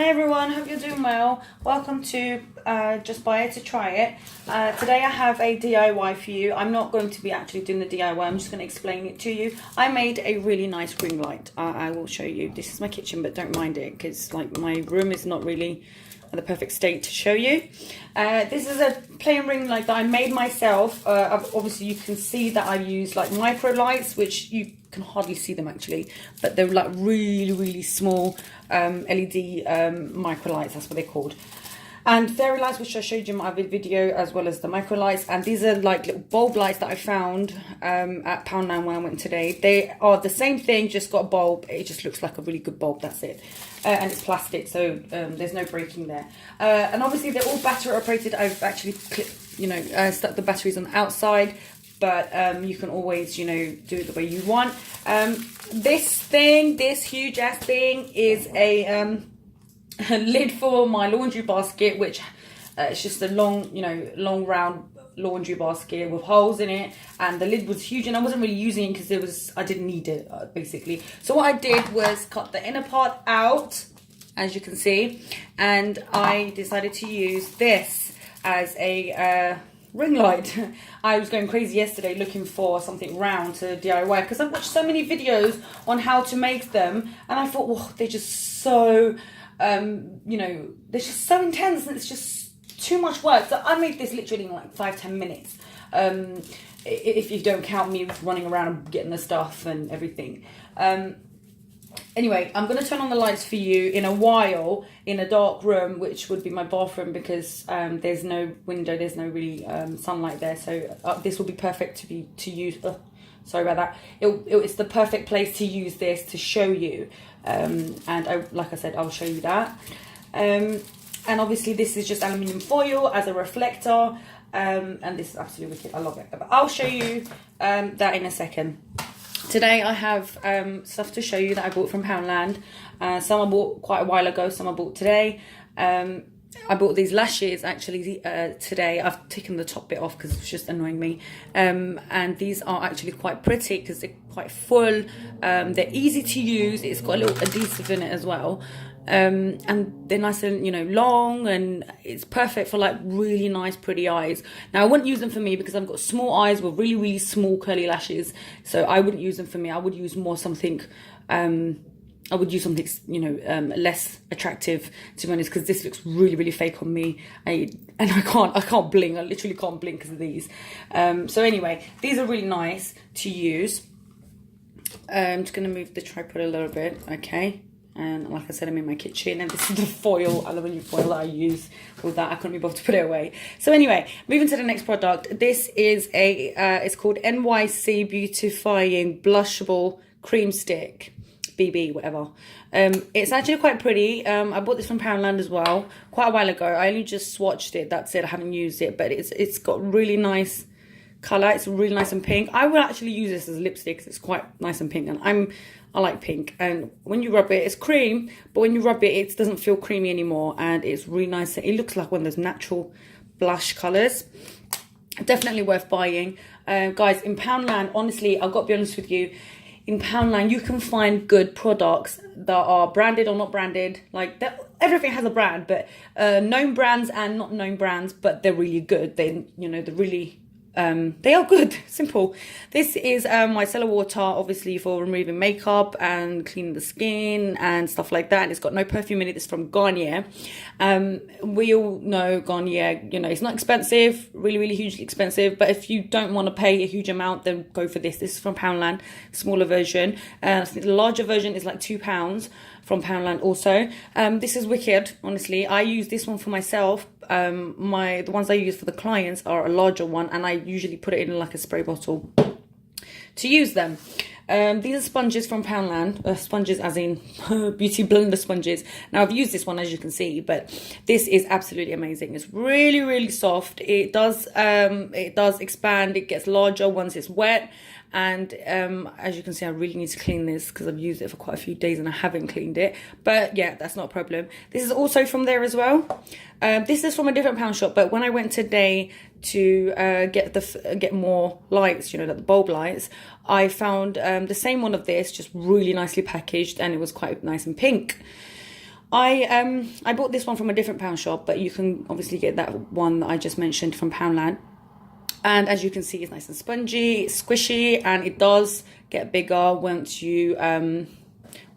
Hi everyone, hope you're doing well. Welcome to Just Buy It to Try It. Today I have a DIY for you. I'm not going to be actually doing the DIY, I'm just going to explain it to you. I made a really nice ring light. I will show you. This is my kitchen, but don't mind it because like my room is not really in the perfect state to show you. This is a plain ring light that I made myself. Obviously you can see that I use like micro lights, which you can hardly see them actually, but they're like really small LED micro lights, that's what they're called. And fairy lights, which I showed you in my other video, as well as the micro lights. And these are like little bulb lights that I found at Poundland when I went today. They are the same thing, just got a bulb. It just looks like a really good bulb, that's it. And it's plastic, so there's no breaking there. And obviously they're all battery operated. I've actually stuck the batteries on the outside, but you can always, do it the way you want. This huge ass thing is a lid for my laundry basket, which it's just a long round laundry basket with holes in it, and the lid was huge and I wasn't really using it because I didn't need it basically. So what I did was cut the inner part out, as you can see, and I decided to use this as a ring light. I was going crazy yesterday looking for something round to DIY because I've watched so many videos on how to make them, and I thought, well, they're just so they're just so intense and it's just too much work. So I made this literally in like 5-10 minutes, if you don't count me running around and getting the stuff and everything. Anyway, I'm going to turn on the lights for you in a while in a dark room, which would be my bathroom, because there's no window, there's no really sunlight there. So this will be perfect to use. Sorry about that. It's the perfect place to use this to show you. Like I said, I'll show you that. And obviously this is just aluminium foil as a reflector. And this is absolutely wicked. I love it. But I'll show you that in a second. Today I have stuff to show you that I bought from Poundland. Some I bought quite a while ago, some I bought today. I bought these lashes actually today. I've taken the top bit off because it's just annoying me. And these are actually quite pretty because they're quite full. They're easy to use. It's got a little adhesive in it as well. And they're nice and long, and it's perfect for like really nice pretty eyes. Now I wouldn't use them for me because I've got small eyes with really small curly lashes, so I wouldn't use them for me. I would use more something I would use something less attractive, to be honest, because this looks really fake on me. I can't blink. I literally can't blink because of these. So anyway, these are really nice to use. I'm just going to move the tripod a little bit, okay. And like I said, I'm in my kitchen, and this is the foil, aluminium foil that I use with that. I couldn't be bothered to put it away. So anyway, moving to the next product. This is it's called NYC Beautifying Blushable Cream Stick. BB, whatever. It's actually quite pretty. I bought this from Poundland as well quite a while ago. I only just swatched it, that's it. I haven't used it, but it's got really nice colour. It's really nice and pink. I would actually use this as lipstick because it's quite nice and pink, and I like pink. And when you rub it, it's cream, but when you rub it, it doesn't feel creamy anymore, and it's really nice. It looks like one of those natural blush colours. Definitely worth buying. Guys, in Poundland, honestly, I've got to be honest with you, in Poundland you can find good products that are branded or not branded. Like everything has a brand, but known brands and not known brands, but they're really good. They're really they are good. Simple. This is micellar water, obviously for removing makeup and cleaning the skin and stuff like that, and it's got no perfume in it. It's from Garnier. We all know Garnier, it's not expensive, really hugely expensive, but if you don't want to pay a huge amount, then go for this. This is from Poundland, smaller version. I think the larger version is like £2 from Poundland also. This is wicked, honestly. I use this one for myself. The ones I use for the clients are a larger one, and I usually put it in like a spray bottle to use them. These are sponges from Poundland, sponges as in beauty blender sponges. Now I've used this one, as you can see, but this is absolutely amazing. It's really soft. It does expand. It gets larger once it's wet. And as you can see, I really need to clean this because I've used it for quite a few days and I haven't cleaned it. But yeah, that's not a problem. This is also from there as well. This is from a different pound shop, but when I went today to get more lights, like the bulb lights, I found the same one of this, just really nicely packaged, and it was quite nice and pink. I bought this one from a different pound shop, but you can obviously get that one that I just mentioned from Poundland. And as you can see, it's nice and spongy, it's squishy, and it does get bigger once you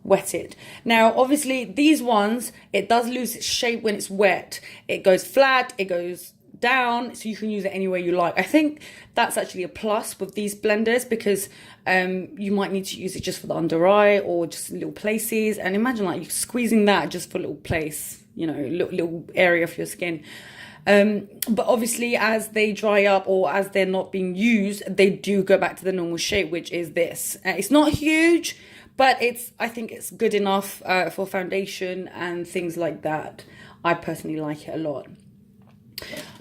wet it. Now, obviously, these ones, it does lose its shape when it's wet. It goes flat, it goes down, so you can use it any way you like. I think that's actually a plus with these blenders, because you might need to use it just for the under eye or just little places. And imagine like you squeezing that just for a little place, you know, little area of your skin. But obviously, as they dry up or as they're not being used, they do go back to the normal shape, which is this. It's not huge, but I think it's good enough for foundation and things like that. I personally like it a lot.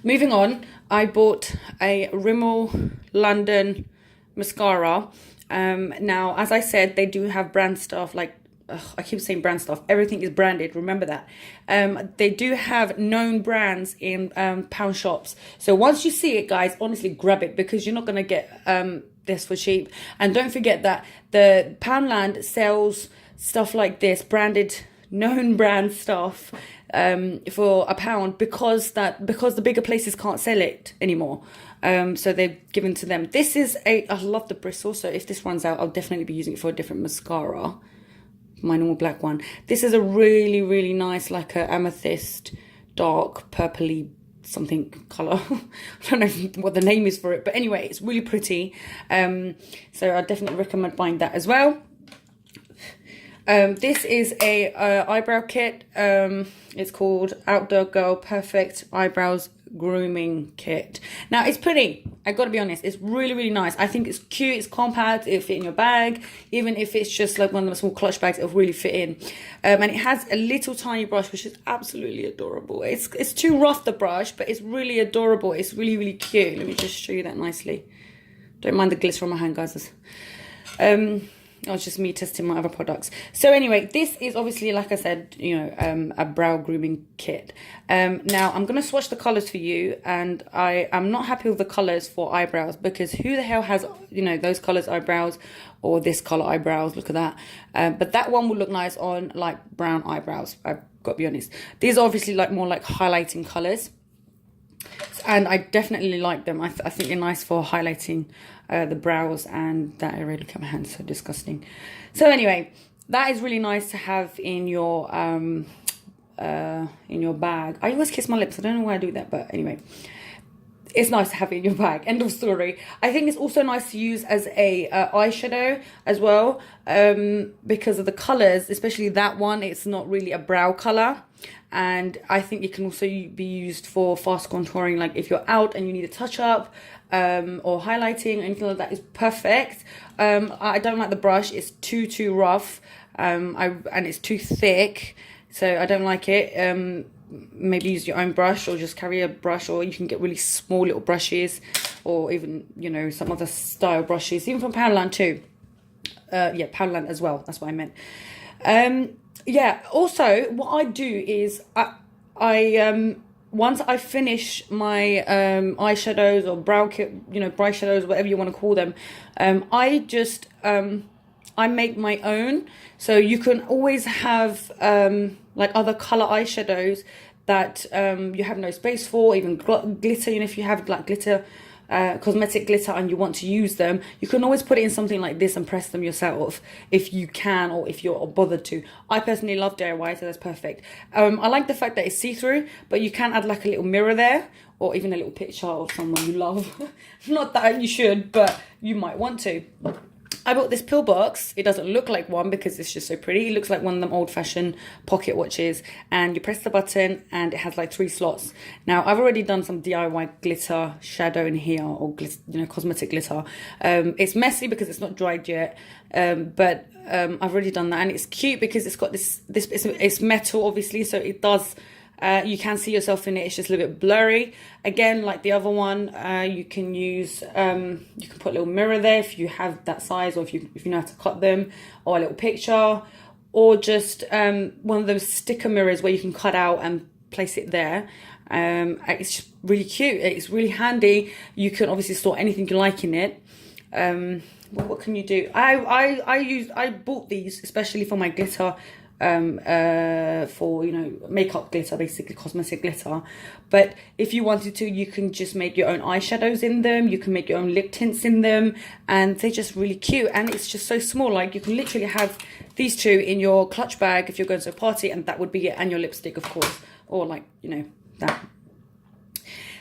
Moving on, I bought a Rimmel London mascara. Now, as I said, they do have brand stuff like, I keep saying brand stuff. Everything is branded. Remember that. They do have known brands in pound shops. So once you see it, guys, honestly, grab it, because you're not going to get this for cheap. And don't forget that the Poundland sells stuff like this, branded, known brand stuff, for £1, because the bigger places can't sell it anymore. So they've given to them. This is I love the bristle. So if this runs out, I'll definitely be using it for a different mascara. My normal black one. This is a really, really nice, like a amethyst, dark, purpley something color. I don't know what the name is for it, but anyway, it's really pretty. So I definitely recommend buying that as well. This is a eyebrow kit. It's called Outdoor Girl Perfect Eyebrows Grooming Kit. Now, it's pretty. I gotta be honest, it's really, really nice. I think it's cute, it's compact, it'll fit in your bag. Even if it's just like one of the small clutch bags, it'll really fit in. And it has a little tiny brush, which is absolutely adorable. It's too rough, the brush, but it's really adorable. It's really, really cute. Let me just show you that nicely. Don't mind the glitter on my hand, guys. It's just me testing my other products. So anyway, this is obviously, like I said, you know, a brow grooming kit. Now I'm going to swatch the colors for you, and I am not happy with the colors for eyebrows, because who the hell has, you know, those colors eyebrows or this color eyebrows? Look at that. But that one will look nice on like brown eyebrows. I've got to be honest. These are obviously like more like highlighting colors, and I definitely like them. I think they're nice for highlighting the brows and that area. Look at my hands, so disgusting. So anyway, that is really nice to have in your bag. I always kiss my lips. I don't know why I do that, but anyway, it's nice to have it in your bag. End of story. I think it's also nice to use as a eyeshadow as well, because of the colors, especially that one. It's not really a brow color. And I think it can also be used for fast contouring, like if you're out and you need a touch up, or highlighting, anything like that is perfect. I don't like the brush. It's too rough, and it's too thick, so I don't like it. Maybe use your own brush, or just carry a brush, or you can get really small little brushes, or even, you know, some other style brushes, even from Poundland too. Yeah, Poundland as well, that's what I meant. Yeah, also what I do is I once I finish my eyeshadows or brow kit, you know, brow shadows, whatever you want to call them, I just I make my own. So you can always have like other color eyeshadows that you have no space for, even glitter. You know, if you have like glitter, cosmetic glitter, and you want to use them, you can always put it in something like this and press them yourself if you can, or if you're bothered to. I personally love DIY, so that's perfect. I like the fact that it's see-through, but you can add like a little mirror there, or even a little picture of someone you love. Not that you should, but you might want to. I bought this pill box. It doesn't look like one because it's just so pretty. It looks like one of them old-fashioned pocket watches, and you press the button and it has like 3 slots. Now, I've already done some DIY glitter shadow in here, or you know, cosmetic glitter. It's messy because it's not dried yet, but I've already done that, and it's cute because it's got this it's metal, obviously, so it does. You can see yourself in it. It's just a little bit blurry. Again, like the other one, you can use, you can put a little mirror there if you have that size, or if you know how to cut them, or a little picture, or just one of those sticker mirrors where you can cut out and place it there. It's just really cute. It's really handy. You can obviously store anything you like in it. What can you do? I bought these especially for my glitter for, you know, makeup glitter, basically cosmetic glitter. But if you wanted to, you can just make your own eyeshadows in them. You can make your own lip tints in them, and they're just really cute. And it's just so small. Like, you can literally have these two in your clutch bag if you're going to a party, and that would be it. And your lipstick, of course, or like, you know, that.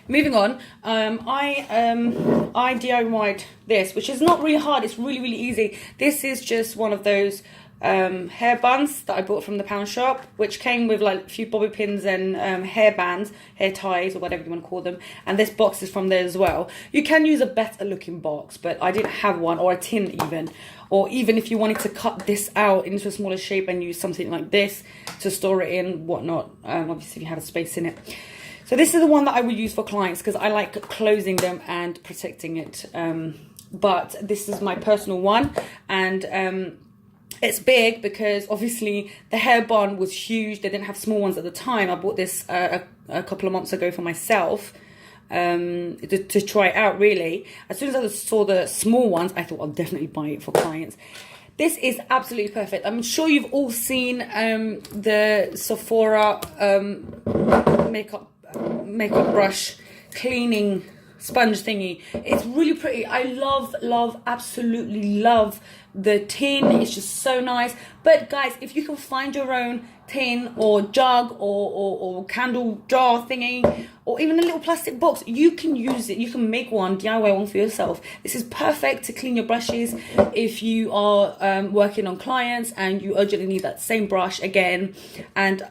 Moving on, I DIY'd this, which is not really hard. It's really, really easy. This is just one of those hair buns that I bought from the pound shop, which came with like a few bobby pins and hair bands, hair ties, or whatever you want to call them. And this box is from there as well. You can use a better looking box, but I didn't have one, or a tin even. Or even if you wanted to cut this out into a smaller shape and use something like this to store it in, whatnot. Obviously, if you have a space in it. So this is the one that I would use for clients because I like closing them and protecting it. But this is my personal one, and it's big because obviously the hair bun was huge. They didn't have small ones at the time. I bought this a couple of months ago for myself to try it out, really. As soon as I saw the small ones, I thought I'll definitely buy it for clients. This is absolutely perfect. I'm sure you've all seen the Sephora makeup brush cleaning sponge thingy. It's really pretty. I absolutely love the tin. It's just so nice. But guys, if you can find your own tin or jug or candle jar thingy, or even a little plastic box, you can use it. You can make one, DIY one for yourself. This is perfect to clean your brushes if you are working on clients and you urgently need that same brush again. And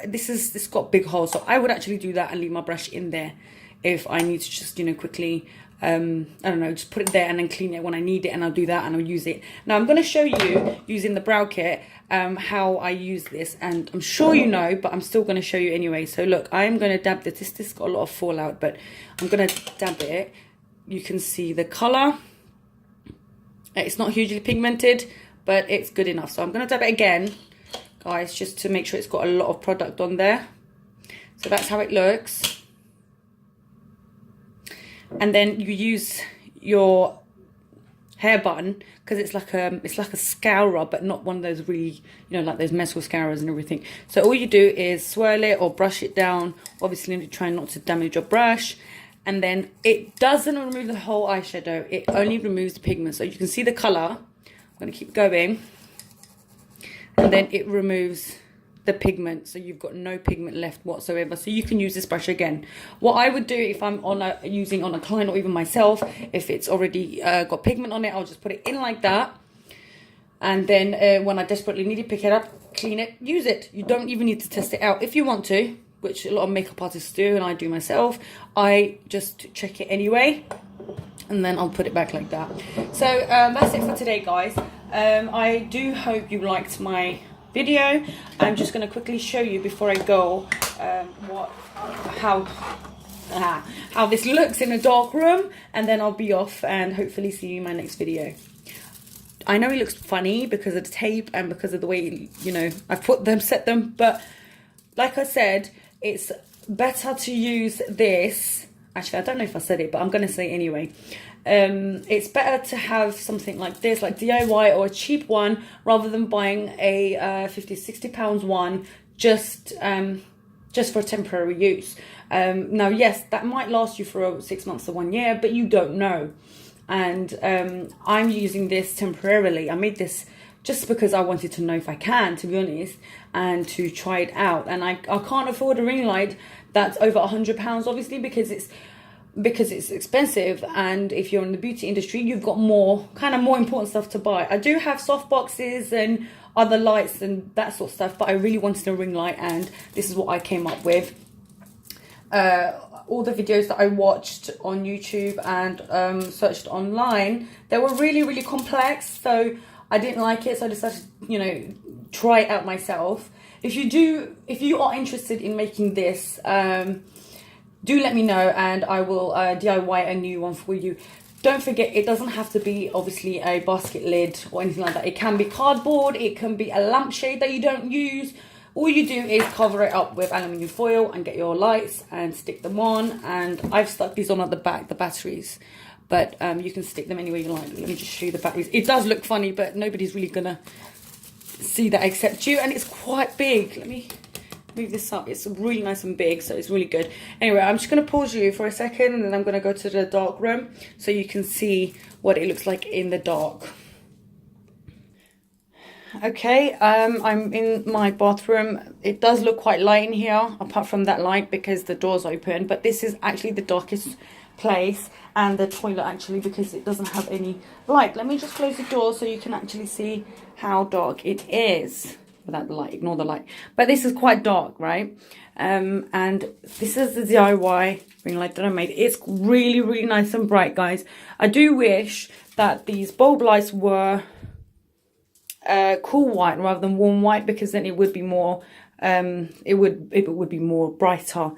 this got big holes, so I would actually do that and leave my brush in there if I need to just, you know, quickly, I don't know, just put it there and then clean it when I need it, and I'll do that and I'll use it. Now I'm going to show you using the brow kit how I use this, and I'm sure you know, but I'm still going to show you anyway. So look, I'm going to dab this. This got a lot of fallout, but I'm going to dab it. You can see the colour. It's not hugely pigmented, but it's good enough. So I'm going to dab it again, guys, just to make sure it's got a lot of product on there. So that's how it looks. And then you use your hair button because it's like a scourer, but not one of those really, you know, like those metal scourers and everything. So all you do is swirl it or brush it down. Obviously, try not to damage your brush. And then it doesn't remove the whole eyeshadow. It only removes the pigment. So you can see the color. I'm going to keep going. And then it removes the pigment, so you've got no pigment left whatsoever. So you can use this brush again. What I would do if I'm using on a client or even myself, if it's already got pigment on it, I'll just put it in like that, and then when I desperately need it, pick it up, clean it, use it. You don't even need to test it out. If you want to, which a lot of makeup artists do, and I do myself, I just check it anyway, and then I'll put it back like that. So that's it for today, guys. I do hope you liked my video. I'm just going to quickly show you before I go how this looks in a dark room, and then I'll be off and hopefully see you in my next video. I know it looks funny because of the tape and because of the way, you know, I've set them, but like I said, it's better to use this. Actually, I don't know if I said it, but I'm going to say it anyway. It's better to have something like this, like DIY or a cheap one, rather than buying a £50–60 one just for temporary use. Now, yes, that might last you for 6 months to 1 year, but you don't know. And I'm using this temporarily. I made this just because I wanted to know if I can, to be honest, and to try it out. And I can't afford a ring light that's over £100, obviously, because it's expensive, and if you're in the beauty industry, you've got more important stuff to buy. I do have soft boxes and other lights and that sort of stuff, but I really wanted a ring light, and this is what I came up with. All the videos that I watched on YouTube and searched online, they were really, really complex, so I didn't like it, so I decided to, you know, try it out myself. If you are interested in making this, do let me know, and I will DIY a new one for you. Don't forget, it doesn't have to be obviously a basket lid or anything like that. It can be cardboard, it can be a lampshade that you don't use. All you do is cover it up with aluminium foil and get your lights and stick them on. And I've stuck these on at the back, the batteries, but you can stick them anywhere you like. Let me just show you the batteries. It does look funny, but nobody's really gonna see that I accept you. And it's quite big. Let me move this up. It's really nice and big, so it's really good. Anyway, I'm just going to pause you for a second, and then I'm going to go to the dark room so you can see what it looks like in the dark. Okay, I'm in my bathroom. It does look quite light in here, apart from that light because the door's open, but this is actually the darkest place, and the toilet actually, because it doesn't have any light. Let me just close the door so you can actually see how dark it is without the light. Ignore the light, but this is quite dark, right? And this is the DIY ring light that I made. It's really, really nice and bright, guys. I do wish that these bulb lights were cool white rather than warm white, because then it would be more it would be more brighter.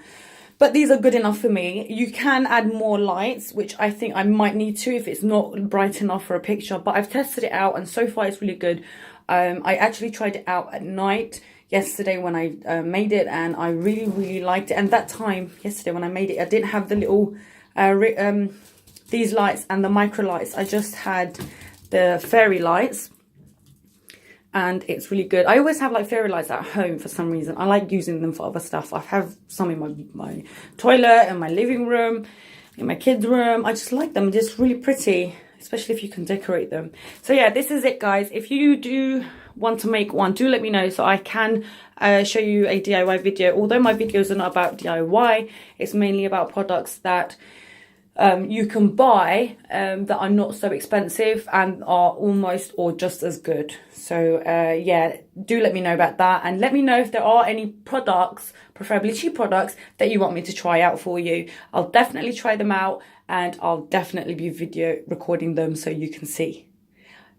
But these are good enough for me. You can add more lights, which I think I might need to if it's not bright enough for a picture. But I've tested it out, and so far it's really good. I actually tried it out at night yesterday when I made it, and I really, really liked it. And that time yesterday when I made it, I didn't have the little these lights and the micro lights. I just had the fairy lights, and it's really good. I always have like fairy lights at home for some reason. I like using them for other stuff. I have some in my toilet, in my living room, in my kids' room. I just like them. They're just really pretty, especially if you can decorate them. So yeah, this is it, guys. If you do want to make one, do let me know so I can show you a DIY video. Although my videos are not about DIY, it's mainly about products that you can buy that are not so expensive and are almost or just as good. So yeah, do let me know about that, and let me know if there are any products, preferably cheap products, that you want me to try out for you. I'll definitely try them out, and I'll definitely be video recording them so you can see.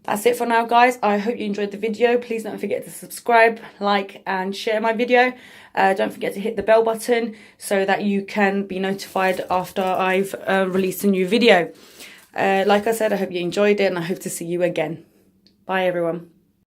That's it for now, guys. I hope you enjoyed the video. Please don't forget to subscribe, like, and share my video. Don't forget to hit the bell button so that you can be notified after I've released a new video. Like I said, I hope you enjoyed it, and I hope to see you again. Bye, everyone.